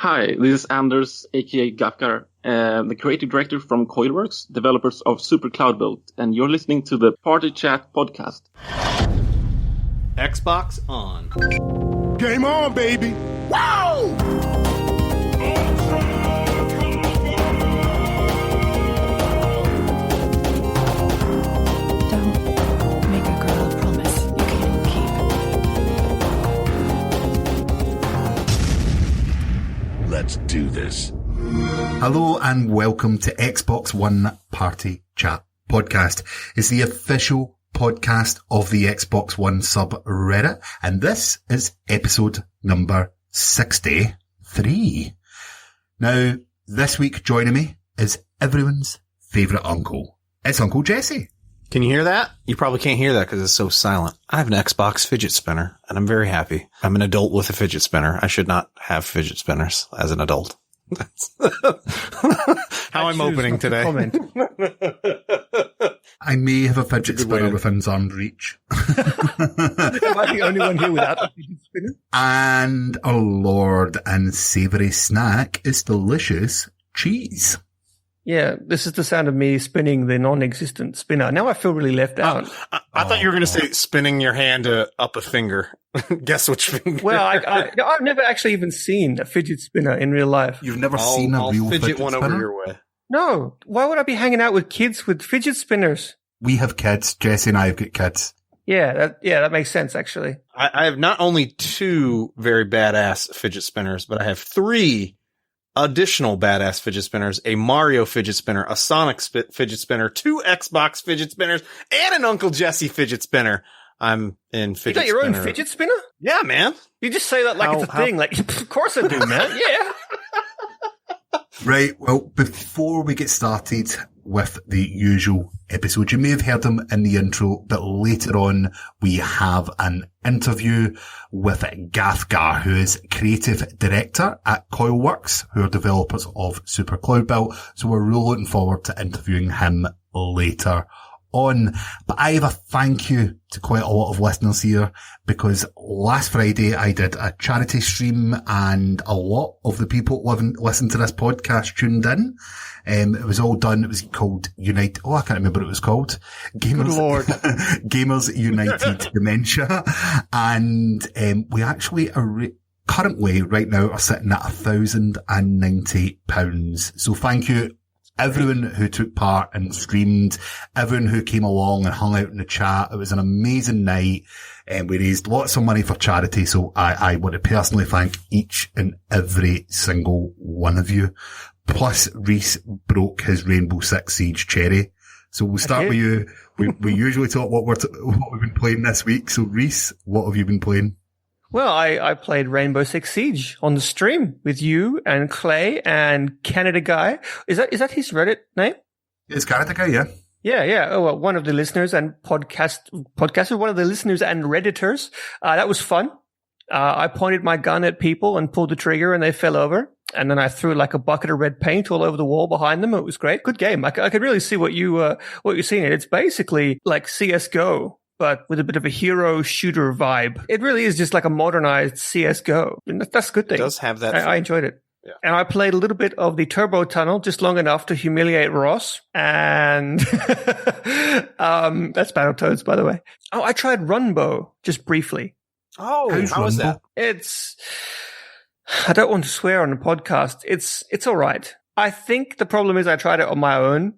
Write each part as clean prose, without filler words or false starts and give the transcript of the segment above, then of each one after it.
Hi, this is Anders AKA GAFGAR, the creative director from Coilworks, developers of Super Cloudbuilt, and you're listening to the Party Chat podcast. Xbox on. Game on, baby! Wow! Don't make a girl a promise you can't keep. Let's do this. Hello and welcome to Xbox One Party Chat podcast. It's the official podcast of the Xbox One subreddit, and this is episode number 63. Now, this week joining me is everyone's favourite uncle. It's Uncle Jessy. Can you hear that? You probably can't hear that because it's so silent. I have an Xbox fidget spinner, and I'm very happy. I'm an adult with a fidget spinner. I should not have fidget spinners as an adult. That's how I'm opening today. I may have a fidget spinner within arm's reach. Am I the only one here without a fidget spinner? And our Lord and savoury snack is delicious cheese. Yeah, this is the sound of me spinning the non-existent spinner. Now I feel really left out. I thought you were going to say spinning your hand up a finger. Guess which finger? Well, I've never actually even seen a fidget spinner in real life. You've never seen a real fidget one spinner? over your way. No. Why would I be hanging out with kids with fidget spinners? We have kids. Jesse and I have got kids. Yeah, that makes sense, actually. I have not only 2 very badass fidget spinners, but I have 3 additional badass fidget spinners, a Mario fidget spinner, a Sonic fidget spinner, 2 Xbox fidget spinners, and an Uncle Jessy fidget spinner. I'm in fidget spinner. You got your own fidget spinner? Yeah, man. You just say that like it's a thing. Like, of course I do, man. Yeah. Right, well, before we get started with the usual episode, you may have heard them in the intro, but later on we have an interview with GAFGAR, who is creative director at Coilworks, who are developers of Super Cloudbuilt. So we're really looking forward to interviewing him later on. But I have a thank you to quite a lot of listeners here, because last Friday I did a charity stream and a lot of the people who listen to this podcast tuned in. It was all done. It was called Unite. Oh, I can't remember what it was called. Gamers United Dementia. And, we actually currently right now are sitting at £1,090. So thank you everyone who took part and streamed, everyone who came along and hung out in the chat. It was an amazing night, and we raised lots of money for charity. So I want to personally thank each and every single one of you. Plus, Rhys broke his Rainbow Six Siege cherry. So we'll start with you. We usually talk what we've been playing this week. So Rhys, what have you been playing? Well, I played Rainbow Six Siege on the stream with you and Clay and Canada Guy. Is that his Reddit name? It's Canada Guy, yeah. Yeah. Oh, well, one of the listeners and podcasters, one of the listeners and Redditors. That was fun. I pointed my gun at people and pulled the trigger and they fell over. And then I threw like a bucket of red paint all over the wall behind them. It was great. Good game. I could really see what you're seeing. It's basically like CSGO, but with a bit of a hero shooter vibe. It really is just like a modernized CSGO. And that's a good thing. It does have that. I enjoyed it. Yeah. And I played a little bit of the Turbo Tunnel, just long enough to humiliate Ross. And that's Battletoads, by the way. Oh, I tried Runbow just briefly. Oh, how was that? I don't want to swear on the podcast. It's all right. I think the problem is I tried it on my own.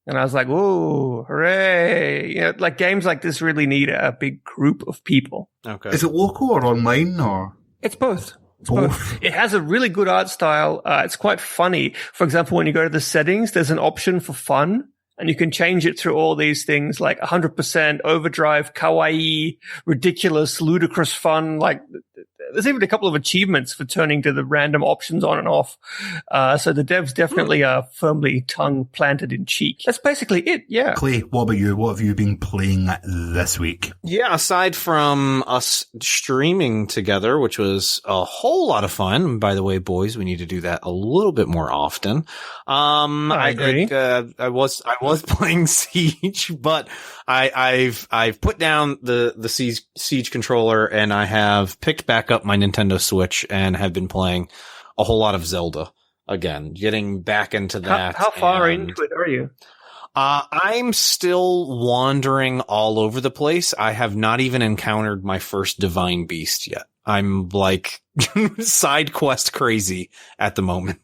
And I was like, "Whoa, hooray!" You know, like games like this really need a big group of people. Okay. Is it local or online or? It's both. Both. It has a really good art style. It's quite funny. For example, when you go to the settings, there's an option for fun, and you can change it through all these things like 100% overdrive, kawaii, ridiculous, ludicrous fun. Like there's even a couple of achievements for turning to the random options on and off. So the devs definitely are firmly tongue planted in cheek. That's basically it. Yeah. Clay, what about you? What have you been playing this week? Yeah, aside from us streaming together, which was a whole lot of fun. And by the way, boys, we need to do that a little bit more often. I agree. I was playing Siege, but I've put down the Siege controller and I have picked back up my Nintendo Switch and have been playing a whole lot of Zelda again, getting back into that. How far into it are you? I'm still wandering all over the place. I have not even encountered my first divine beast yet. I'm like side quest crazy at the moment.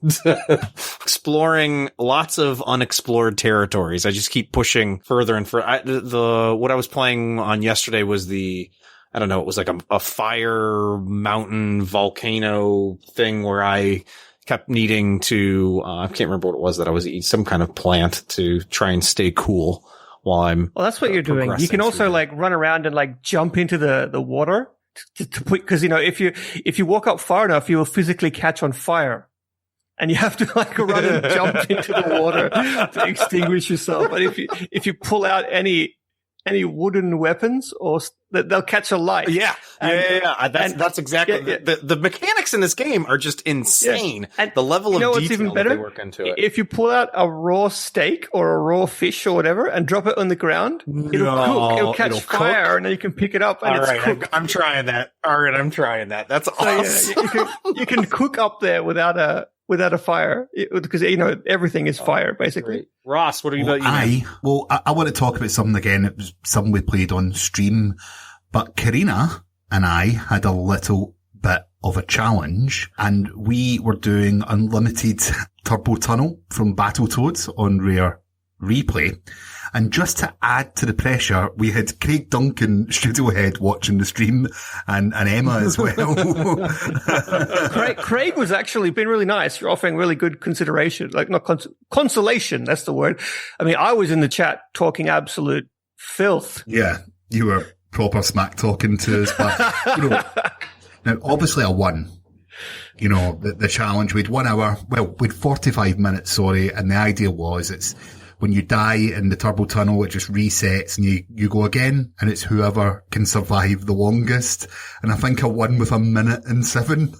Exploring lots of unexplored territories. I just keep pushing further and further. What I was playing on yesterday was it was like a fire mountain volcano thing where I kept needing to, I can't remember what it was that I was eating, some kind of plant to try and stay cool while I'm. Well, that's what you're doing. You can also like run around and like jump into the water to put, because, if you walk up far enough, you will physically catch on fire. And you have to like run and jump into the water to extinguish yourself. But if you pull out any wooden weapons they'll catch a light. Yeah. That's exactly the mechanics in this game are just insane. Yeah. And the level of detail even better? That they work into it. If you pull out a raw steak or a raw fish or whatever and drop it on the ground, it'll cook. It'll catch fire, and then you can pick it up and cooked. I'm trying that. All right, I'm trying that. That's awesome. So, you can cook up there without a fire, because everything is fire basically. Great. Ross, what are you about? I want to talk about something again. It was something we played on stream, but Karina and I had a little bit of a challenge, and we were doing unlimited turbo tunnel from Battletoads on Rare Replay. And just to add to the pressure, we had Craig Duncan, studio head, watching the stream, and Emma as well. Craig was actually been really nice. You're offering really good consideration, like not consolation. That's the word. I mean, I was in the chat talking absolute filth. Yeah, you were proper smack talking to us, but now obviously I won. The challenge. We'd 1 hour. Well, we'd 45 minutes. Sorry, and the idea was when you die in the turbo tunnel, it just resets and you go again, and it's whoever can survive the longest. And I think I won with 1 minute and 7.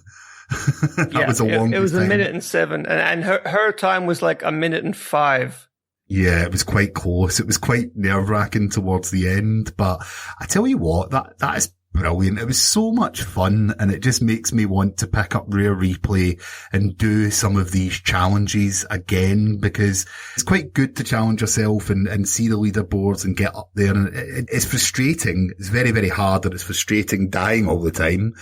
That was a long time. It was 1 minute and 7, and her time was like 1 minute and 5. Yeah, it was quite close. It was quite nerve-wracking towards the end, but I tell you what, that is brilliant. It was so much fun, and it just makes me want to pick up Rare Replay and do some of these challenges again, because it's quite good to challenge yourself and see the leaderboards and get up there. And it's frustrating. It's very, very hard, and it's frustrating dying all the time.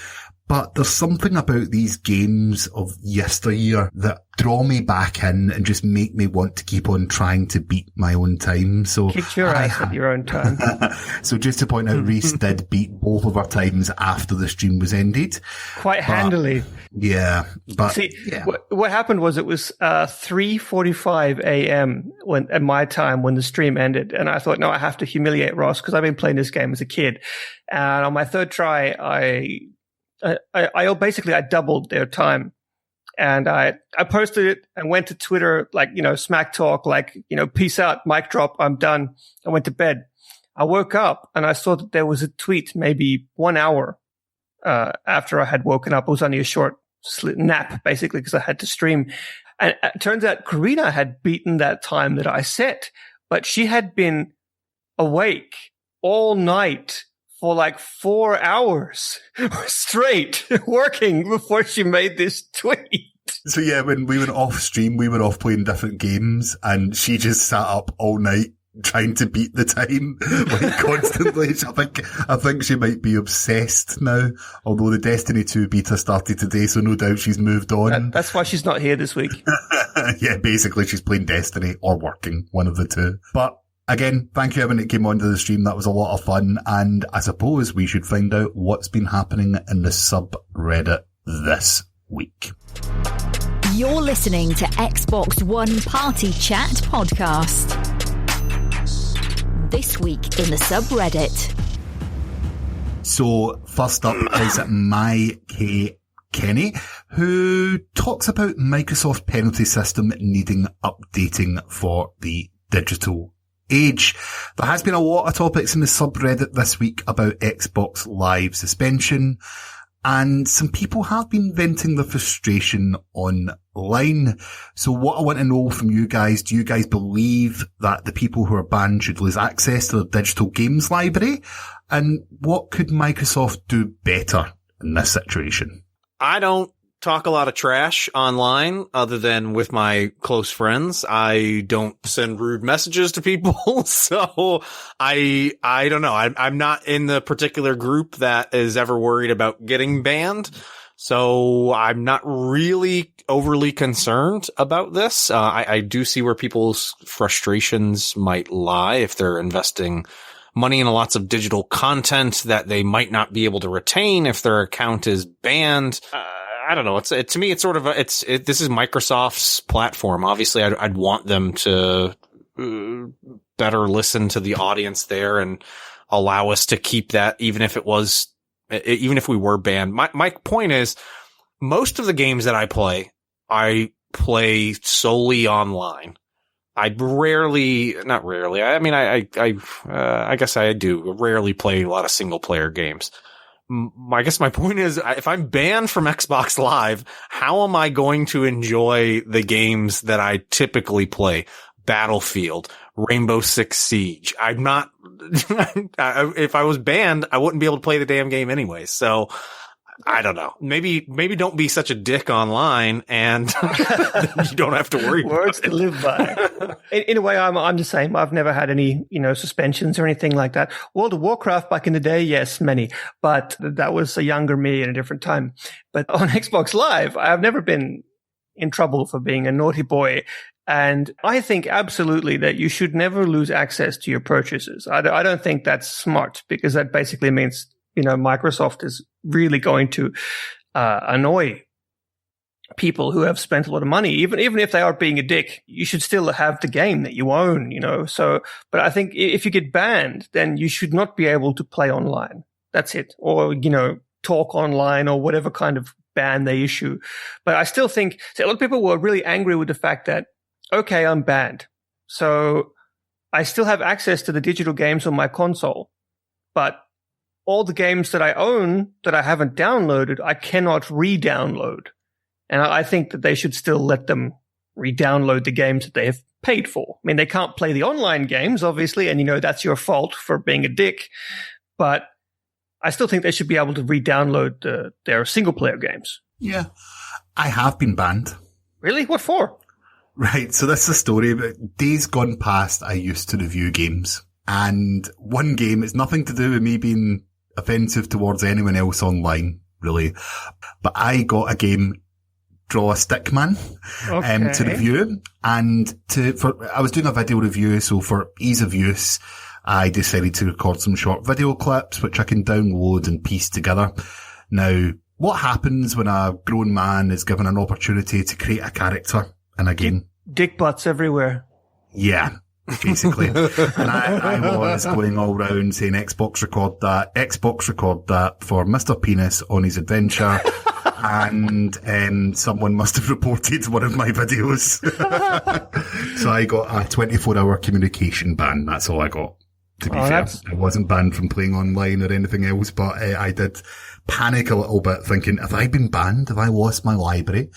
But there's something about these games of yesteryear that draw me back in and just make me want to keep on trying to beat my own time. So kick your ass at your own time. So just to point out, Rhys did beat both of our times after the stream was ended. Quite handily. Yeah. But see, what happened was it was 3:45 a.m. at my time when the stream ended. And I thought, no, I have to humiliate Ross because I've been playing this game as a kid. And on my third try, I doubled their time, and I posted it and went to Twitter, like, smack talk, like, peace out, mic drop, I'm done. I went to bed. I woke up and I saw that there was a tweet maybe 1 hour, after I had woken up. It was only a short nap, basically, because I had to stream. And it turns out Karina had beaten that time that I set, but she had been awake all night for like 4 hours straight working before she made this tweet. So yeah, when we went off stream, we were off playing different games, and she just sat up all night trying to beat the time, like constantly. I think she might be obsessed now, although the Destiny 2 beta started today, so no doubt she's moved on. That's why she's not here this week. Yeah, basically she's playing Destiny or working, one of the two. But again, thank you everyone that came onto the stream. That was a lot of fun. And I suppose we should find out what's been happening in the subreddit this week. You're listening to Xbox One Party Chat Podcast. This week in the subreddit. So first up is My K. Kenny, who talks about Microsoft penalty system needing updating for the digital age. There has been a lot of topics in the subreddit this week about Xbox Live suspension, and some people have been venting their frustration online. So what I want to know from you guys, do you guys believe that the people who are banned should lose access to their digital games library? And what could Microsoft do better in this situation? I don't talk a lot of trash online other than with my close friends. I don't send rude messages to people. So I don't know. I'm not in the particular group that is ever worried about getting banned. So I'm not really overly concerned about this. I do see where people's frustrations might lie if they're investing money in lots of digital content that they might not be able to retain if their account is banned. I don't know. To me, it's sort of this is Microsoft's platform. Obviously, I'd want them to better listen to the audience there and allow us to keep that, even if we were banned. My point is, most of the games that I play solely online. I guess I do rarely play a lot of single player games. I guess my point is, if I'm banned from Xbox Live, how am I going to enjoy the games that I typically play? Battlefield, Rainbow Six Siege. I'm not, if I was banned, I wouldn't be able to play the damn game anyway. So I don't know. Maybe don't be such a dick online, and you don't have to worry. Words to live by. In a way, I'm the same. I've never had any, suspensions or anything like that. World of Warcraft back in the day, yes, many, but that was a younger me in a different time. But on Xbox Live, I've never been in trouble for being a naughty boy. And I think absolutely that you should never lose access to your purchases. I don't think that's smart, because that basically means, Microsoft is really going to annoy people who have spent a lot of money. Even if they are being a dick, you should still have the game that you own, So, but I think if you get banned, then you should not be able to play online. That's it. Or, talk online or whatever kind of ban they issue. But I still think a lot of people were really angry with the fact that, okay, I'm banned, so I still have access to the digital games on my console, but all the games that I own that I haven't downloaded, I cannot re-download. And I think that they should still let them re-download the games that they have paid for. I mean, they can't play the online games, obviously, and that's your fault for being a dick, but I still think they should be able to re-download their single-player games. Yeah, I have been banned. Really? What for? Right, so this is a story about days gone past. I used to review games, and one game, it's nothing to do with me being offensive towards anyone else online, really, but I got a game, Draw a Stickman, to review, and I was doing a video review, so for ease of use, I decided to record some short video clips, which I can download and piece together. Now, what happens when a grown man is given an opportunity to create a character in a game? Dick butts everywhere. Yeah, basically. And I was going all around saying, Xbox record that for Mr. Penis on his adventure. And someone must have reported one of my videos. So I got a 24-hour communication ban. That's all I got, to be fair. I wasn't banned from playing online or anything else, but I did panic a little bit, thinking, have I been banned? Have I lost my library?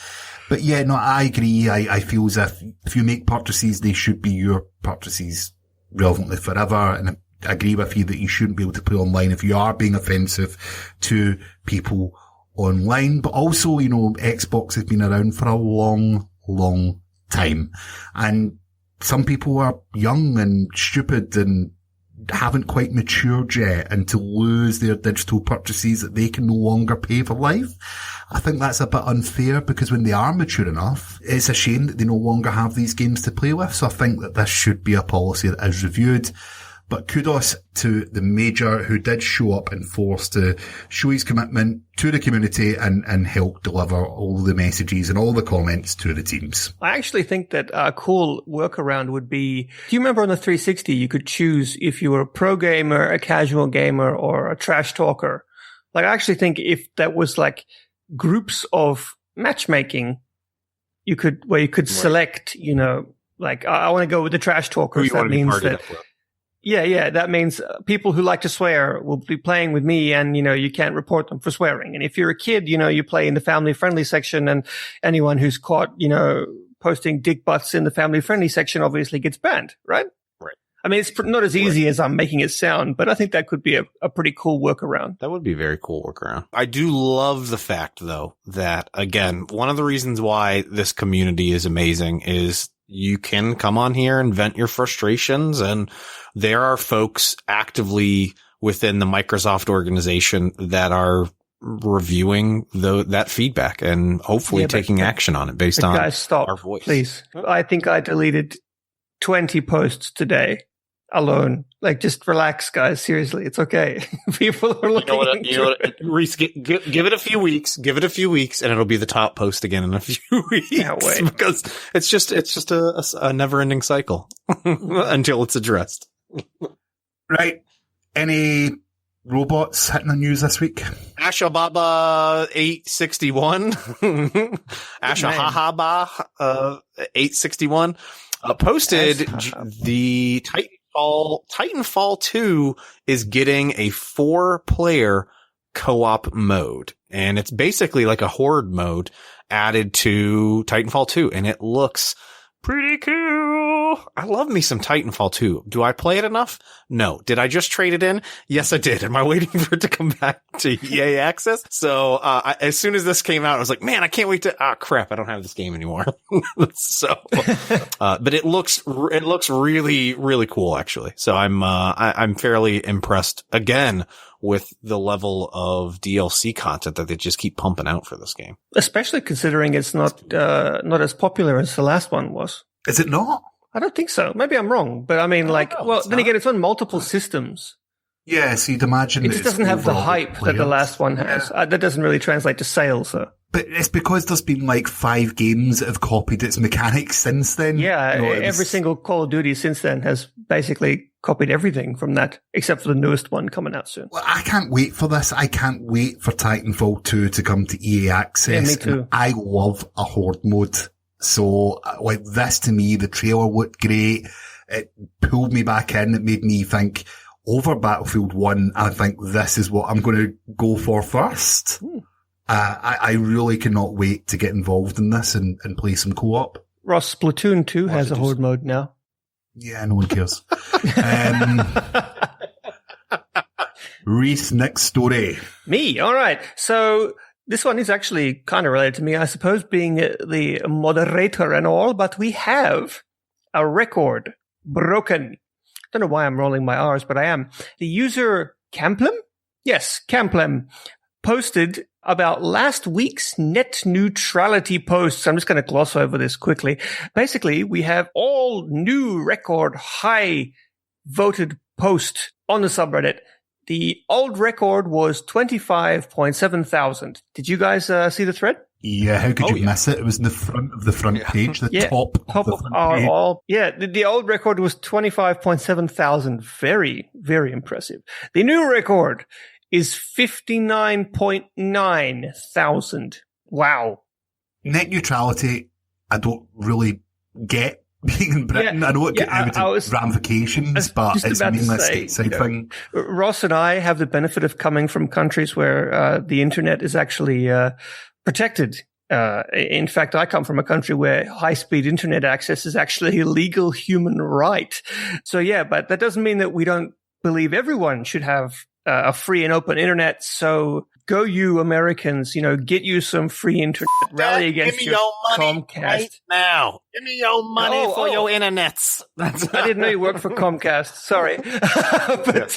But yeah, no, I agree. I feel as if you make purchases, they should be your purchases relevantly forever. And I agree with you that you shouldn't be able to play online if you are being offensive to people online. But also, Xbox has been around for a long, long time. And some people are young and stupid and haven't quite matured yet, and to lose their digital purchases that they can no longer pay for life, I think that's a bit unfair, because when they are mature enough, it's a shame that they no longer have these games to play with. So I think that this should be a policy that is reviewed. But kudos to the Major, who did show up in force to show his commitment to the community and help deliver all the messages and all the comments to the teams. I actually think that a cool workaround would be, do you remember on the 360 you could choose if you were a pro gamer, a casual gamer, or a trash talker? Like, I actually think if that was like groups of matchmaking, you could select, like, I want to go with the trash talkers. That means that. Yeah. That means people who like to swear will be playing with me, and, you can't report them for swearing. And if you're a kid, you play in the family friendly section, and anyone who's caught, posting dick butts in the family friendly section obviously gets banned, right? Right. I mean, it's not as easy as I'm making it sound, but I think that could be a pretty cool workaround. That would be a very cool workaround. I do love the fact, though, that, again, one of the reasons why this community is amazing is you can come on here and vent your frustrations, and there are folks actively within the Microsoft organization that are reviewing that feedback and hopefully taking action on it based on guys, stop, our voice. Please. I think I deleted 20 posts today alone. Like, just relax, guys. Seriously, it's okay. People are looking Rhys, give it a few weeks. Give it a few weeks, and it'll be the top post again in a few weeks. Can't wait. Because it's just a never-ending cycle until it's addressed. Right. Any robots hitting the news this week? Asha Baba 861. Asha Hahaba 861 posted the Titanfall 2 is getting a 4-player co-op mode, and it's basically like a horde mode added to Titanfall 2, and it looks pretty cool. I love me some Titanfall 2. Do I play it enough? No. Did I just trade it in? Yes, I did. Am I waiting for it to come back to EA Access? So, as soon as this came out, I was like, man, I can't wait to, crap, I don't have this game anymore. So, but it looks really, really cool, actually. So I'm fairly impressed again with the level of DLC content that they just keep pumping out for this game. Especially considering it's not as popular as the last one was. Is it not? I don't think so. Maybe I'm wrong, but I mean, then again, it's on multiple systems. Yeah, so you'd imagine it just doesn't have the hype that the last one has. Yeah. That doesn't really translate to sales, though. But it's because there's been like 5 games that have copied its mechanics since then. Yeah, every single Call of Duty since then has basically copied everything from that, except for the newest one coming out soon. Well, I can't wait for this. I can't wait for Titanfall 2 to come to EA Access. Yeah, me too. And I love a horde mode. So, like, this to me, the trailer looked great. It pulled me back in. It made me think over Battlefield 1. I think this is what I'm going to go for first. I really cannot wait to get involved in this and play some co-op. Ross, Splatoon 2 has a horde mode now. Yeah, no one cares. Rhys, next story. Me, all right. So this one is actually kind of related to me, I suppose, being the moderator and all, but we have a record broken. Don't know why I'm rolling my R's, but I am. The user Camplem? Yes, Camplem posted about last week's net neutrality posts. I'm just going to gloss over this quickly. Basically, we have all new record high voted post on the subreddit. The old record was 25.7 thousand. Did you guys see the thread? Yeah, how could you miss it? It was in the front of the front page, the top of the front page. Yeah, the old record was 25.7 thousand. Very, very impressive. The new record is 59.9 thousand. Wow. Net neutrality, I don't really get being in Britain. I know it could have ramifications, but it's a meaningless stateside thing. Ross and I have the benefit of coming from countries where the internet is actually protected. In fact, I come from a country where high-speed internet access is actually a legal human right. So yeah, but that doesn't mean that we don't believe everyone should have a free and open internet. So go you Americans, get you some free internet. Rally against your Comcast. Right now. Give me your money for your internets. I didn't know you worked for Comcast. Sorry. But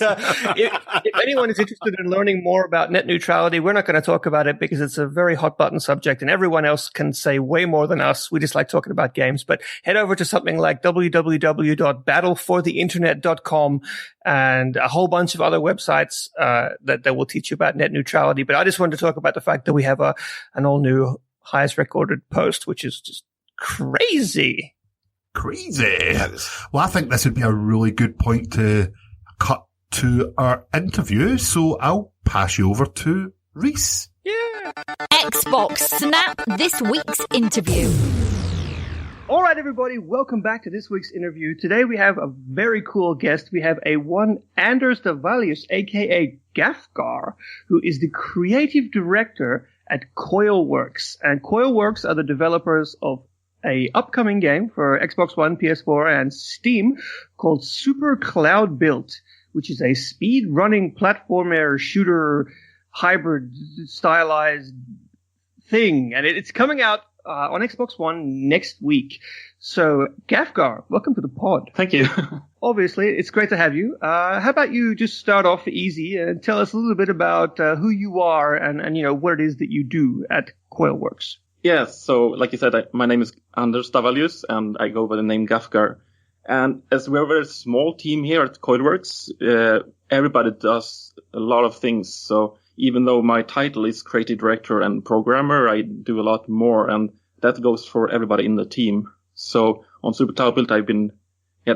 if anyone is interested in learning more about net neutrality, we're not going to talk about it because it's a very hot button subject and everyone else can say way more than us. We just like talking about games. But head over to something like www.battlefortheinternet.com and a whole bunch of other websites that will teach you about net neutrality. But I just wanted to talk about the fact that we have an all new highest recorded post, which is just crazy. Well, I think this would be a really good point to cut to our interview. So I'll pass you over to Rhys. Yeah. Xbox Snap this week's interview. All right, everybody, welcome back to this week's interview. Today we have a very cool guest. We have Anders Davallius AKA GAFGAR, who is the creative director at Coilworks. And Coilworks are the developers of a upcoming game for Xbox One, PS4, and Steam called Super Cloudbuilt, which is a speed-running platformer shooter hybrid stylized thing. And it's coming out on Xbox One next week. So, GAFGAR, welcome to the pod. Thank you. Obviously, it's great to have you. How about you just start off easy and tell us a little bit about who you are and you know, what it is that you do at Coilworks. Yes, so like you said, my name is Anders Davallius, and I go by the name GAFGAR. And as we're a very small team here at Coilworks, everybody does a lot of things. So even though my title is creative director and programmer, I do a lot more, and that goes for everybody in the team. So on Super Cloudbuilt, I've been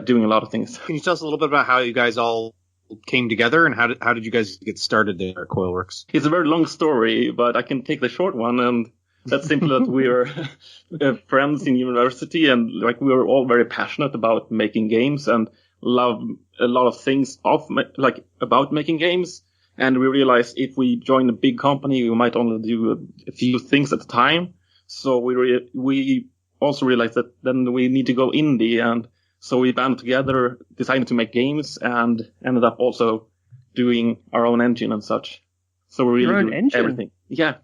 doing a lot of things. Can you tell us a little bit about how you guys all came together, and how did you guys get started there at Coilworks? It's a very long story, but I can take the short one, and that's simply that we were friends in university, and like we were all very passionate about making games and love a lot of things about making games. And we realized if we join a big company, we might only do a few things at a time. So we also realized that then we need to go indie, and so we banded together, decided to make games, and ended up also doing our own engine and such. So we really do everything. Yeah.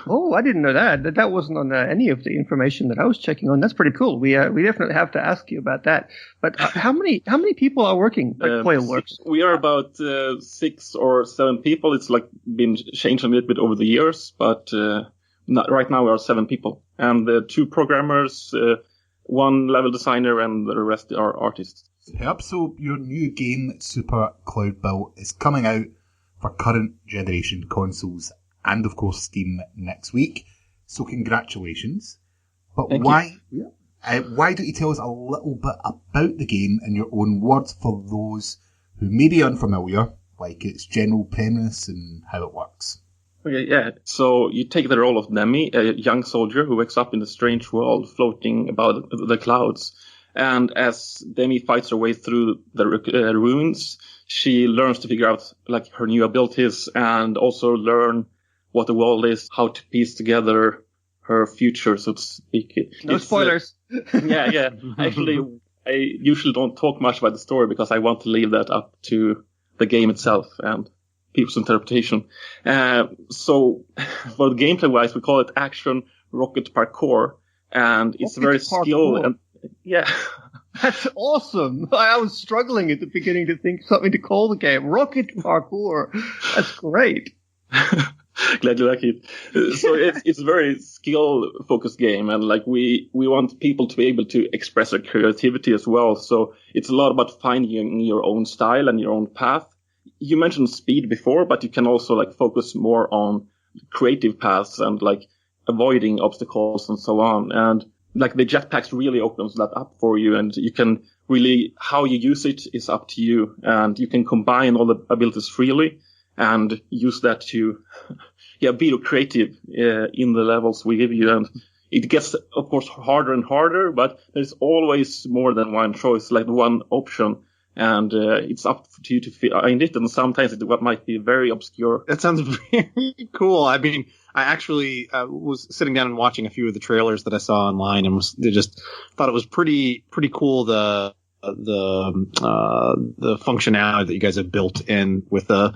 Oh, I didn't know that. That wasn't on any of the information that I was checking on. That's pretty cool. We definitely have to ask you about that. But how many people are working at Coilworks? We are about 6 or 7 people. It's like been changed a little bit over the years, but right now we are 7 people, and 2 programmers, 1 level designer, and the rest are artists. Yep, so your new game, Super Cloudbuilt, is coming out for current generation consoles and, of course, Steam next week. So congratulations. But why don't you tell us a little bit about the game in your own words for those who may be unfamiliar, like its general premise and how it works? Okay, yeah. So you take the role of Demi, a young soldier who wakes up in a strange world floating about the clouds. And as Demi fights her way through the ruins, she learns to figure out like her new abilities and also learn what the world is, how to piece together her future, so to speak. No spoilers. Yeah. Actually, I usually don't talk much about the story because I want to leave that up to the game itself and people's interpretation. So for the gameplay-wise, we call it action rocket parkour, and it's very skilled. And yeah. That's awesome. I was struggling at the beginning to think something to call the game. Rocket parkour. That's great. Glad you like it. So it's a very skill-focused game, and like we want people to be able to express their creativity as well. So it's a lot about finding your own style and your own path. You mentioned speed before, but you can also like focus more on creative paths and like avoiding obstacles and so on. And like the jetpacks really opens that up for you, and you can really, how you use it is up to you, and you can combine all the abilities freely and use that to, be creative in the levels we give you. And it gets, of course, harder and harder, but there's always more than one choice, like one option. And it's up to you to find it, and sometimes it might be very obscure. That sounds very cool. I mean, I actually was sitting down and watching a few of the trailers that I saw online, and just thought it was pretty cool the functionality that you guys have built in with the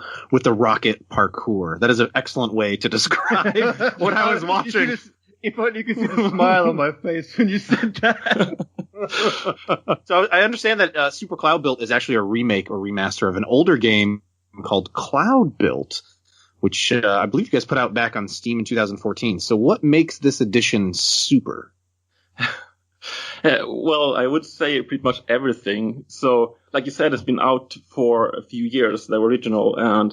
rocket parkour. That is an excellent way to describe what I was watching. If only you could see the smile on my face when you said that. So I understand that Super Cloudbuilt is actually a remake or remaster of an older game called Cloudbuilt, which I believe you guys put out back on Steam in 2014. So what makes this edition super? Well, I would say pretty much everything. So, like you said, it's been out for a few years, the original, and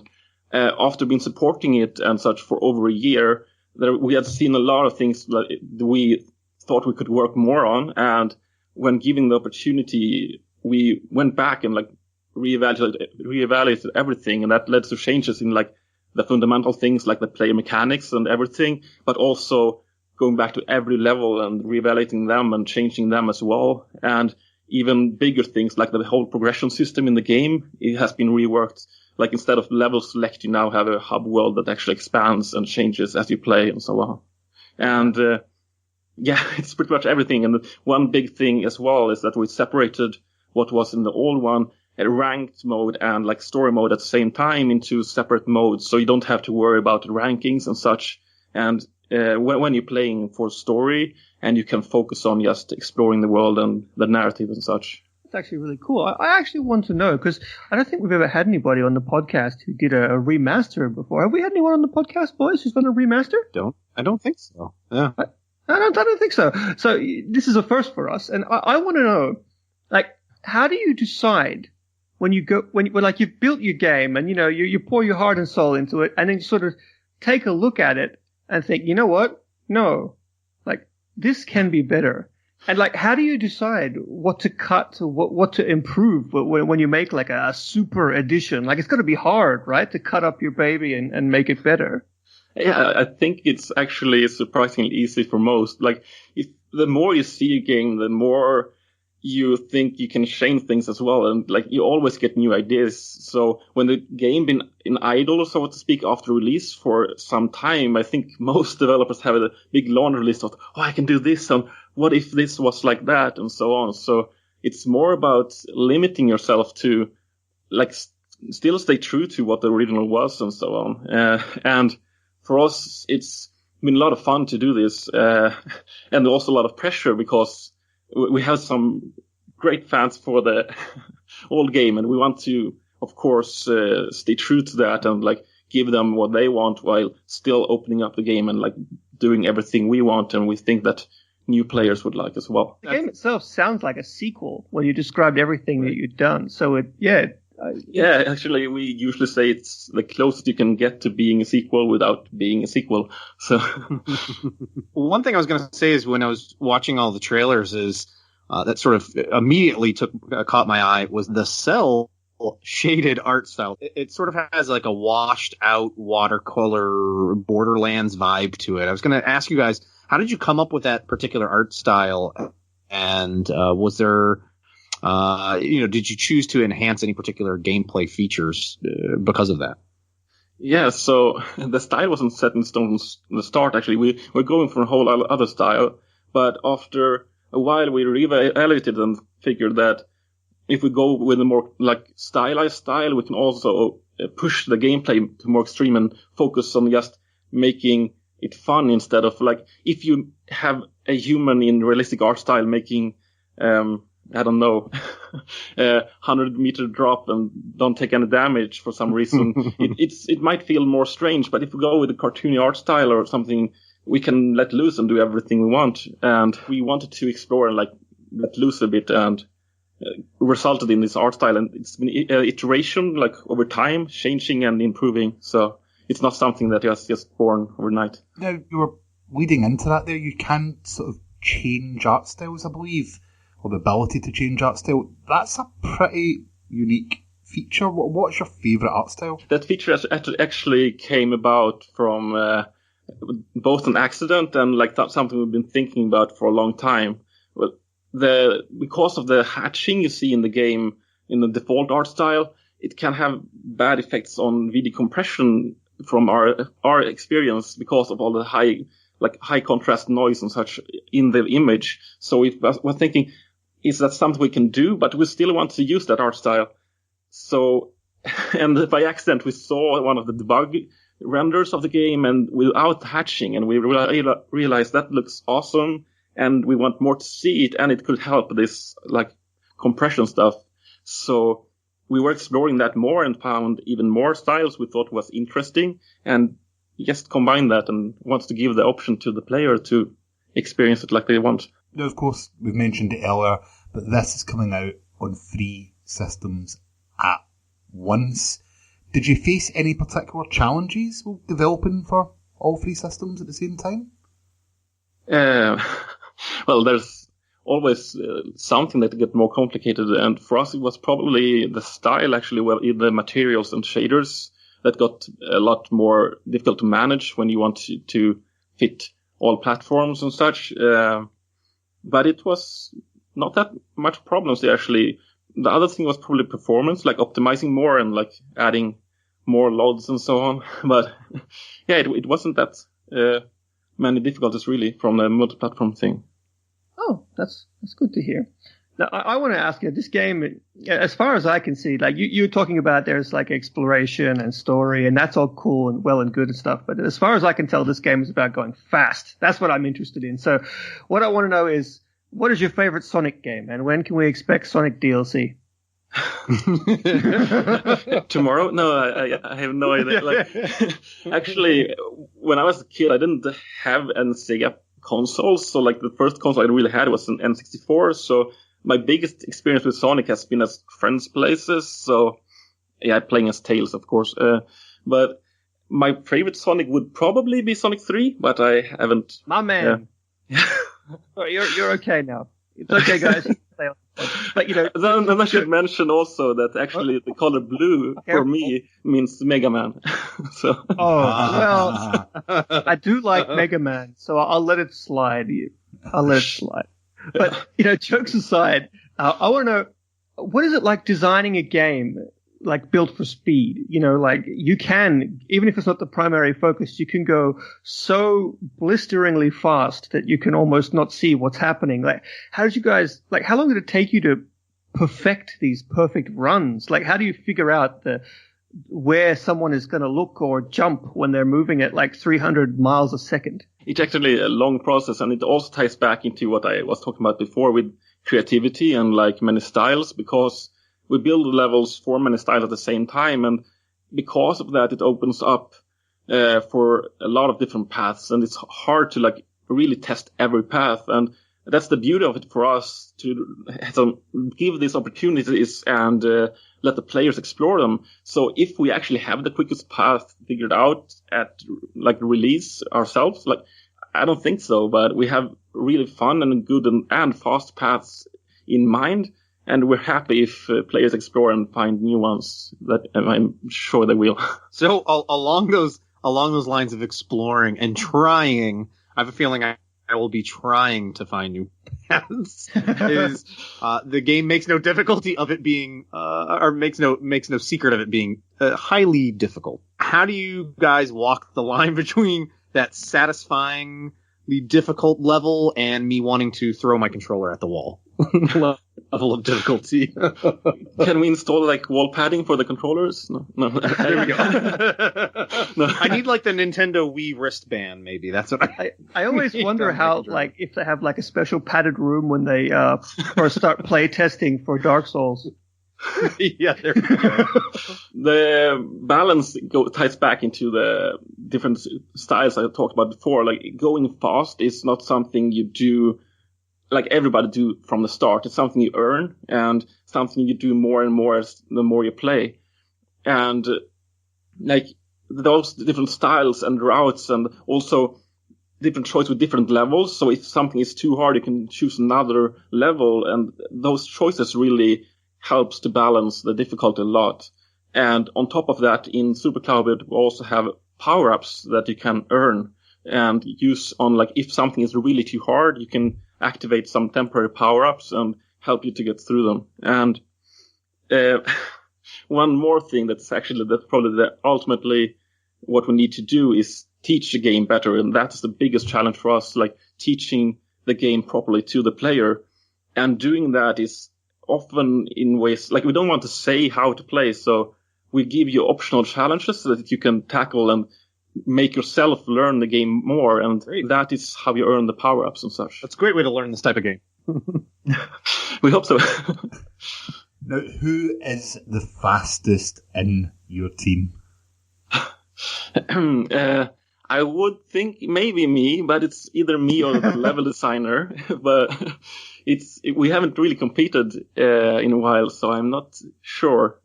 after being supporting it and such for over a year, we had seen a lot of things that we thought we could work more on. And when given the opportunity, we went back and like reevaluated everything, and that led to changes in like the fundamental things like the player mechanics and everything, but also going back to every level and reevaluating them and changing them as well. And even bigger things like the whole progression system in the game, it has been reworked. Like instead of level select, you now have a hub world that actually expands and changes as you play and so on. And Yeah, it's pretty much everything. And one big thing as well is that we separated what was in the old one, a ranked mode and like story mode at the same time into separate modes. So you don't have to worry about rankings and such. And when you're playing for story, and you can focus on just exploring the world and the narrative and such. That's actually really cool. I actually want to know, because I don't think we've ever had anybody on the podcast who did a remaster before. Have we had anyone on the podcast, boys, who's done a remaster? I don't think so. Yeah. I don't think so. So this is a first for us, and I want to know, like, how do you decide when you've built your game and you pour your heart and soul into it, and then you sort of take a look at it and think, you know what? No, like this can be better. And like, how do you decide what to cut, what to improve when you make like a super edition? Like, it's going to be hard, right, to cut up your baby and make it better. Yeah, I think it's actually surprisingly easy for most. Like, the more you see a game, the more you think you can change things as well. And like, you always get new ideas. So when the game been in idle, so to speak, after release for some time, I think most developers have a big laundry list of, I can do this, and what if this was like that, and so on. So it's more about limiting yourself to like still stay true to what the original was and so on. And for us, it's been a lot of fun to do this, and also a lot of pressure, because we have some great fans for the old game, and we want to, of course, stay true to that and like give them what they want while still opening up the game and like doing everything we want and we think that new players would like as well. The game itself sounds like a sequel when you described everything that you've done. So actually, we usually say it's the closest you can get to being a sequel without being a sequel. So, one thing I was going to say is when I was watching all the trailers is that sort of immediately caught my eye was the cell shaded art style. It sort of has like a washed out watercolor Borderlands vibe to it. I was going to ask you guys, how did you come up with that particular art style? And was there did you choose to enhance any particular gameplay features because of that? Yeah, so the style wasn't set in stone from the start, actually. We're going for a whole other style, but after a while we re-evaluated and figured that if we go with a more like stylized style, we can also push the gameplay to more extreme and focus on just making it fun instead of like, if you have a human in realistic art style making I don't know, 100-meter drop and don't take any damage for some reason, it might feel more strange. But if we go with a cartoony art style or something, we can let loose and do everything we want. And we wanted to explore and like let loose a bit, and resulted in this art style. And it's been iteration, like over time, changing and improving. So it's not something that is just born overnight. Now, you were leading into that there. You can sort of change art styles, I believe, or the ability to change art style. That's a pretty unique feature. What's your favourite art style? That feature actually came about from both an accident and like something we've been thinking about for a long time. Well, because of the hatching you see in the game in the default art style, it can have bad effects on video compression from our experience because of all the high contrast noise and such in the image. So we're thinking, is that something we can do? But we still want to use that art style. So, and by accident, we saw one of the debug renders of the game and without hatching, and we realized that looks awesome, and we want more to see it, and it could help this like compression stuff. So we were exploring that more and found even more styles we thought was interesting, and just combined that and wants to give the option to the player to experience it like they want. Now, of course, we've mentioned it earlier, but this is coming out on 3 systems at once. Did you face any particular challenges while developing for all 3 systems at the same time? Well, there's always something that gets more complicated, and for us it was probably the style, actually, well, the materials and shaders that got a lot more difficult to manage when you want to fit all platforms and such. But it was not that much problems there, actually. The other thing was probably performance, like optimizing more and like adding more loads and so on. But yeah, it wasn't that many difficulties really from the multi-platform thing. Oh, that's good to hear. Now, I want to ask you, this game, as far as I can see, like you're talking about, there's like exploration and story, and that's all cool and well and good and stuff. But as far as I can tell, this game is about going fast. That's what I'm interested in. So what I want to know is, what is your favorite Sonic game, and when can we expect Sonic DLC? Tomorrow? No, I have no idea. Like, actually, when I was a kid, I didn't have any Sega consoles. So like the first console I really had was an N64. So my biggest experience with Sonic has been at friends' places. So yeah, playing as Tails, of course. But my favorite Sonic would probably be Sonic 3, but I haven't. My man. You're okay now. It's okay, guys. But then I should mention also that actually the color blue for me means Mega Man. So. Well, I do like Mega Man, so I'll let it slide. But jokes aside, I want to know, what is it like designing a game like built for speed? Like you can, even if it's not the primary focus, you can go so blisteringly fast that you can almost not see what's happening. Like, how long did it take you to perfect these perfect runs? Like, how do you figure out where someone is going to look or jump when they're moving at like 300 miles a second? It's actually a long process, and it also ties back into what I was talking about before with creativity and like many styles, because we build levels for many styles at the same time, and because of that, it opens up for a lot of different paths, and it's hard to like really test every path. And that's the beauty of it for us, to give these opportunities and let the players explore them. So if we actually have the quickest path figured out at like release ourselves, like I don't think so, but we have really fun and good and fast paths in mind. And we're happy if players explore and find new ones. That I'm sure they will. So along those lines of exploring and trying, I have a feeling I will be trying to find new paths. The game makes no difficulty of it being, or makes no secret of it being highly difficult. How do you guys walk the line between that satisfyingly difficult level and me wanting to throw my controller at the wall? Level of difficulty. Can we install like wall padding for the controllers? No. There we go. No. I need like the Nintendo Wii wristband, maybe. That's what I always wonder how, like, if they have like a special padded room when they first start play testing for Dark Souls. Yeah, there we go. The balance ties back into the different styles I talked about before. Like, going fast is not something you do like everybody do from the start. It's something you earn and something you do more and more the more you play. And like those different styles and routes, and also different choice with different levels. So if something is too hard, you can choose another level, and those choices really helps to balance the difficulty a lot. And on top of that, in Super Cloudbuilt, we also have power-ups that you can earn and use on, like, if something is really too hard, you can activate some temporary power-ups and help you to get through them. And one more thing that's probably ultimately what we need to do is teach the game better. And that is the biggest challenge for us, like teaching the game properly to the player. And doing that is often in ways, like, we don't want to say how to play. So we give you optional challenges so that you can tackle and make yourself learn the game more, and that is how you earn the power-ups and such. That's a great way to learn this type of game. We hope so. Now, who is the fastest in your team? I would think maybe me, but it's either me or the level designer. But we haven't really competed in a while, so I'm not sure.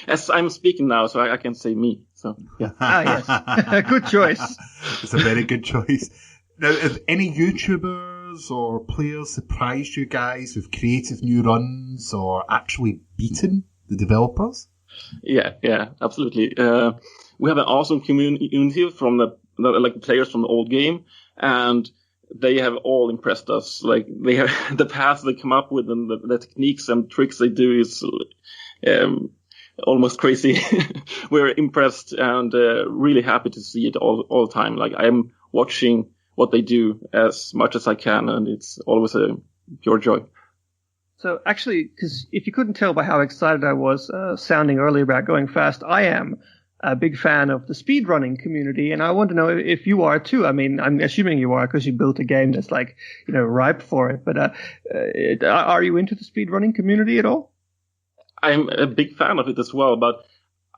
As I'm speaking now, so I can say me. So yeah. Yes. Good choice. It's a very good choice. Now, have any YouTubers or players surprised you guys with creative new runs or actually beaten the developers? Yeah, absolutely. We have an awesome community from the players from the old game, and they have all impressed us. Like, they have the paths they come up with and the techniques and tricks they do is almost crazy. We're impressed and really happy to see it all the time. Like, I'm watching what they do as much as I can, and it's always a pure joy. So actually, because if you couldn't tell by how excited I was sounding earlier about going fast, I am a big fan of the speedrunning community, and I want to know if you are too. I mean, I'm assuming you are because you built a game that's like, ripe for it. But are you into the speedrunning community at all? I'm a big fan of it as well, but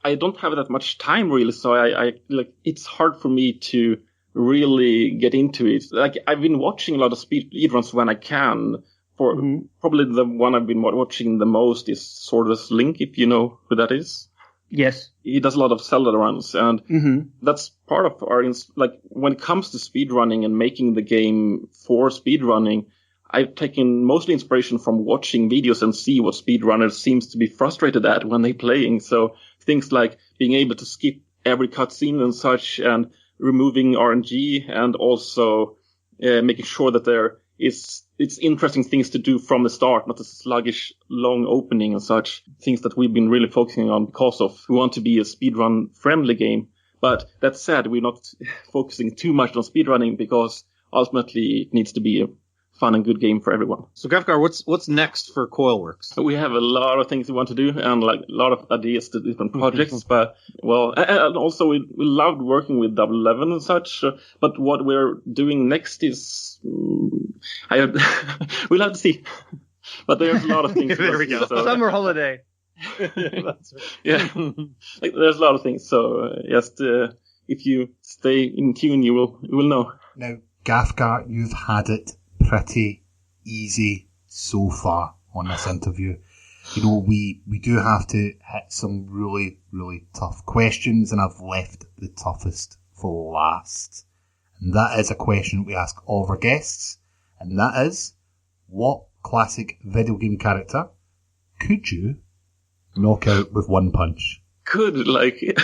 I don't have that much time really, so I like it's hard for me to really get into it. Like I've been watching a lot of speedruns when I can. Probably the one I've been watching the most is Swordless Link, if you know who that is. Yes. He does a lot of Zelda runs, and that's part of our, like, when it comes to speedrunning and making the game for speedrunning, I've taken mostly inspiration from watching videos and see what speedrunners seems to be frustrated at when they're playing. So things like being able to skip every cutscene and such, and removing RNG, and also making sure that it's interesting things to do from the start, not a sluggish, long opening and such. Things that we've been really focusing on because of we want to be a speedrun-friendly game. But that said, we're not focusing too much on speedrunning because ultimately it needs to be a fun and good game for everyone. So GAFGAR, what's next for Coilworks? We have a lot of things we want to do and like a lot of ideas to different projects. But and also we loved working with Double 11 and such. But what we're doing next is we'll have to see. But there's a lot of things. There we go. So. Summer holiday. Yeah, like, there's a lot of things. So just if you stay in tune, you will know. Now, GAFGAR, you've had it pretty easy so far on this interview. We do have to hit some really, really tough questions, and I've left the toughest for last. And that is a question we ask all of our guests, and that is, what classic video game character could you knock out with one punch? Physically could.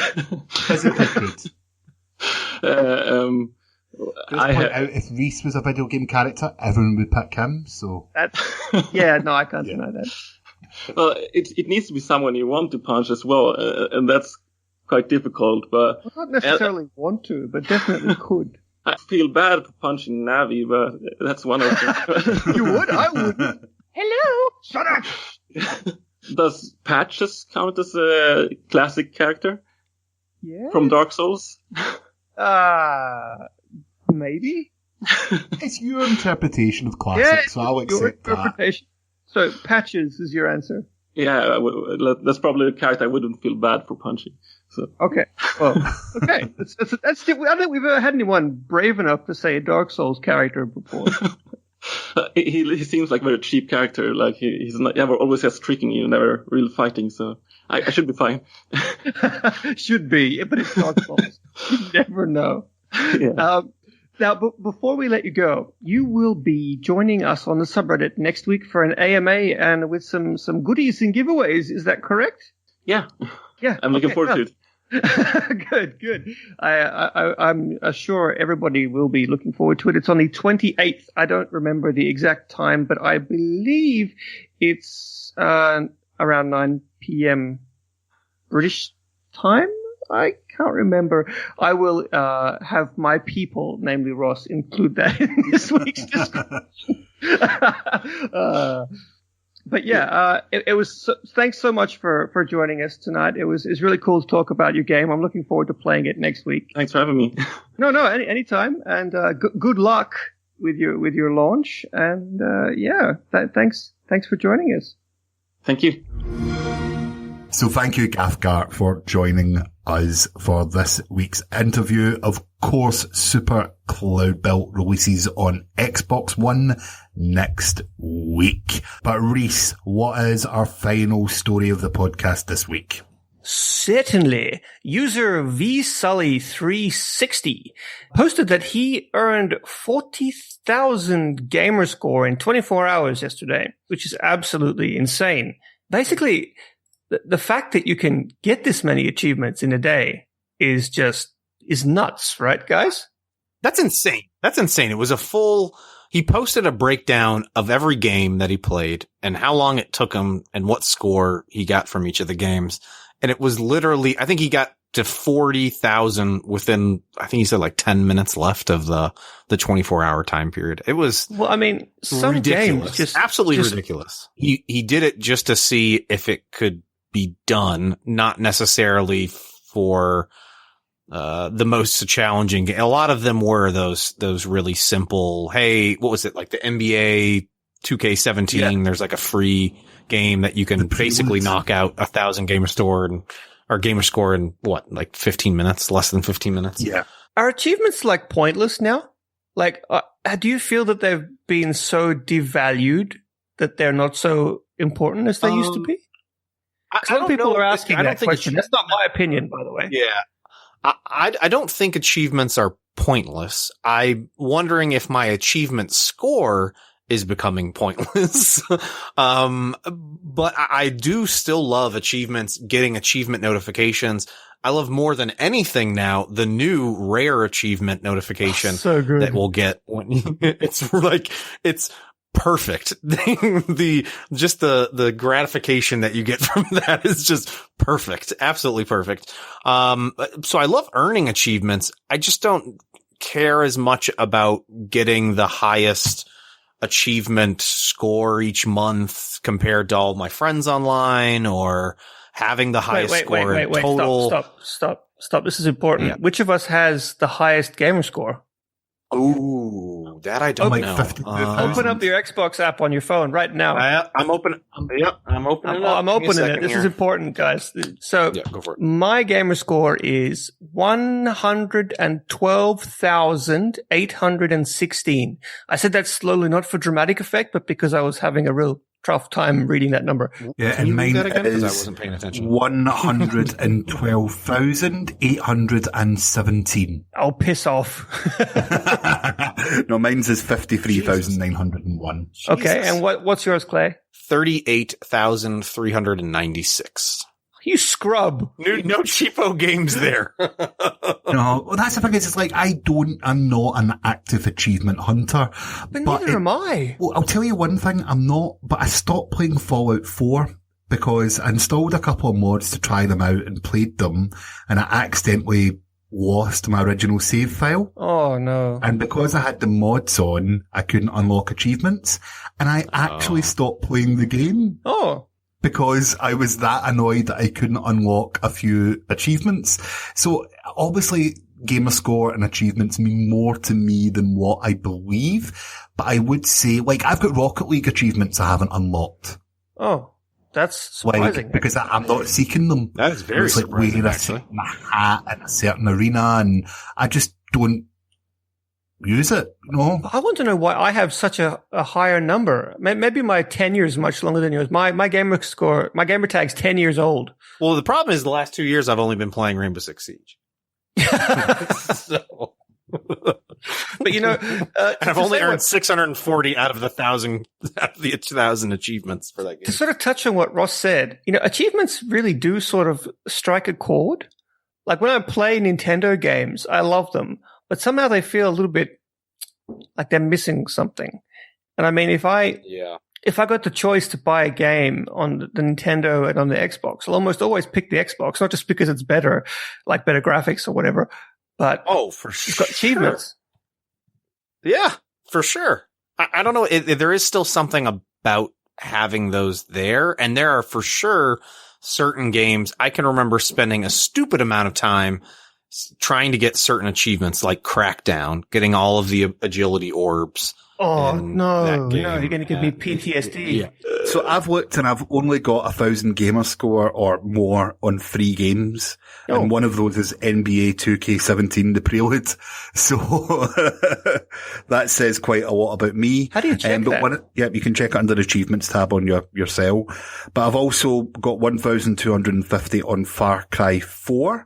Just point out, if Rhys was a video game character, everyone would pick him, so... I can't deny that. Well, it needs to be someone you want to punch as well, and that's quite difficult, but... Well, not necessarily want to, but definitely could. I feel bad for punching Navi, but that's one of them. You would? I wouldn't. Hello! Shut up! Does Patches count as a classic character? Yeah. From Dark Souls? Maybe. It's your interpretation of classic, so I'll accept that. So, Patches is your answer? Yeah, that's probably a character I wouldn't feel bad for punching. So. Okay. Well, okay. That's I don't think we've ever had anyone brave enough to say a Dark Souls character before. He seems like a very cheap character. Like he's not always just tricking you, never real fighting. So I should be fine. Should be, but it's Dark Souls. You never know. Yeah. Now, before we let you go, you will be joining us on the subreddit next week for an AMA and with some goodies and giveaways. Is that correct? Yeah. Yeah. I'm looking forward to it. Good. I'm sure everybody will be looking forward to it. It's on the 28th. I don't remember the exact time, but I believe it's around 9 p.m. British time. I can't remember. I will have my people, namely Ross, include that in this week's description. But yeah, it was. Thanks so much for joining us tonight. It's really cool to talk about your game. I'm looking forward to playing it next week. Thanks for having me. No, anytime. And good luck with your launch. And thanks for joining us. Thank you. So thank you, GAFGAR, for joining us for this week's interview. Of course, Super Cloudbuilt releases on Xbox One next week. But Rhys, what is our final story of the podcast this week? Certainly. User vsully360 posted that he earned 40,000 gamer score in 24 hours yesterday, which is absolutely insane. Basically, the fact that you can get this many achievements in a day is nuts, right, guys? That's insane. It was he posted a breakdown of every game that he played and how long it took him and what score he got from each of the games. And it was literally, I think he got to 40,000 within, I think he said like 10 minutes left of the 24-hour time period. It was Well, I mean, some ridiculous. games just Absolutely just- ridiculous. He did it just to see if it could be done, not necessarily for the most challenging game. A lot of them were those really simple, hey, what was it, like the NBA 2K17, there's like a free game that you can basically knock out 1,000 gamer score in what, like 15 minutes, less than 15 minutes. Yeah. Are achievements like pointless now? Like, do you feel that they've been so devalued that they're not so important as they used to be? A lot of people are asking that question. That's not my opinion, by the way. Yeah. I don't think achievements are pointless. I'm wondering if my achievement score is becoming pointless. But I do still love achievements, getting achievement notifications. I love more than anything now the new rare achievement notification So good. that we'll get when it's perfect. The gratification that you get from that is just perfect. Absolutely perfect. So I love earning achievements. I just don't care as much about getting the highest achievement score each month compared to all my friends online, or having the highest score in total. Stop. This is important. Yeah. Which of us has the highest gamer score? Ooh, that I don't know. 52,000. Open up your Xbox app on your phone right now. I'm opening. Yep, I'm opening it up. I'm Give me a opening it. second This here. is important, guys. So Yeah, go for it. my gamer score is 112,816. I said that slowly, not for dramatic effect, but because I was having a real tough time reading that number. Yeah, Can you and read mine that again? Because I is wasn't paying attention. 112,817. Oh, piss off. No, mine's is 53,901. Okay, and what's yours, Clay? 38,396. You scrub. No cheapo games there. No, well, that's the thing is, it's like, I'm not an active achievement hunter. But neither am I. Well, I'll tell you one thing, but I stopped playing Fallout 4 because I installed a couple of mods to try them out and played them, and I accidentally lost my original save file. Oh, no. And because I had the mods on, I couldn't unlock achievements, and I actually stopped playing the game. Oh. Because I was that annoyed that I couldn't unlock a few achievements. So obviously gamer score and achievements mean more to me than what I believe. But I would say, like, I've got Rocket League achievements I haven't unlocked. Oh, that's surprising. Like, because I'm not seeking them. That is very it's like surprising, wearing actually. a hat in a certain arena, and I just don't use it, you know? I want to know why I have such a higher number. Maybe my tenure is much longer than yours. My gamer tag's 10 years old. Well, the problem is the last 2 years I've only been playing Rainbow Six Siege. So. But you know, And I've only earned 640 out of the 1,000 achievements for that to game. sort of touch on what Ross said, you know, achievements really do sort of strike a chord. Like when I play Nintendo games, I love them, but somehow they feel a little bit like they're missing something. And I mean, if I got the choice to buy a game on the Nintendo and on the Xbox, I'll almost always pick the Xbox, not just because it's better, like better graphics or whatever, but For it's sure. got achievements. Yeah, for sure. I don't know. There is still something about having those there. And there are for sure certain games I can remember spending a stupid amount of time trying to get certain achievements like Crackdown, getting all of the agility orbs. Oh, in no, that no, game. you're going to give me PTSD. Yeah. So I've looked and I've only got 1,000 gamer score or more on 3 games. Oh. And one of those is NBA 2K17, the Prelude. So that says quite a lot about me. How do you check that? You can check it under the achievements tab on your cell. But I've also got 1,250 on Far Cry 4.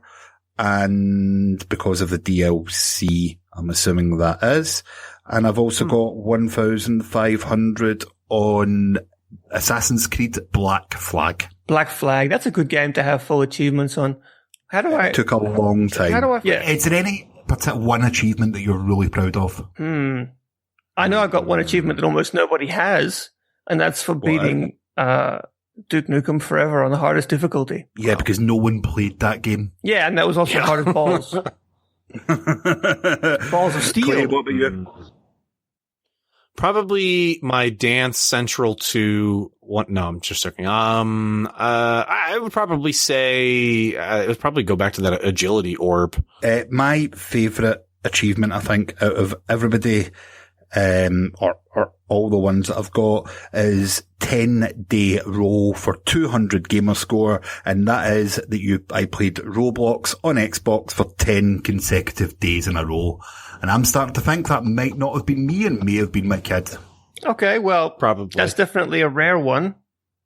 And because of the DLC, I'm assuming that is. And I've also got 1,500 on Assassin's Creed Black Flag. Black Flag. That's a good game to have full achievements on. How do I? It took a long time. How do I? Yeah. Is there any particular one achievement that you're really proud of? I know I've got one achievement that almost nobody has, and that's for beating Duke Nukem Forever on the hardest difficulty. Yeah, because no one played that game. Yeah, and that was also hard as balls. Balls of steel. Clay, what about you? Probably my Dance Central 2. What? No, I'm just joking. I would probably say it would probably go back to that agility orb. My favourite achievement, I think, out of everybody, or all the ones that I've got, is 10-day roll for 200 gamer score, and that is that I played Roblox on Xbox for 10 consecutive days in a row. And I'm starting to think that might not have been me and may have been my kid. Okay, well, Probably. that's definitely a rare one.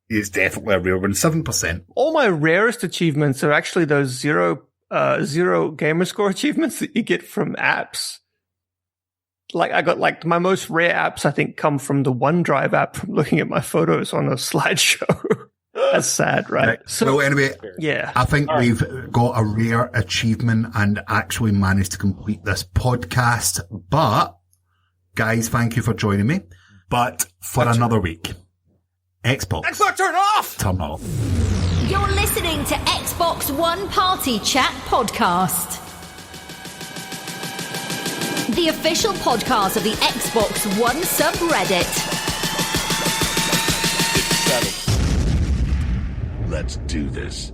It's definitely a real one, 7%. All my rarest achievements are actually those zero gamer score achievements that you get from apps. Like I got my most rare apps, I think, come from the OneDrive app from looking at my photos on a slideshow. That's sad, right? So, well, anyway, yeah. I think we've got a rare achievement and actually managed to complete this podcast. But, guys, thank you for joining me. But for another week, Xbox, turn off! Turn off. You're listening to Xbox One Party Chat Podcast, the official podcast of the Xbox One subreddit. Let's do this.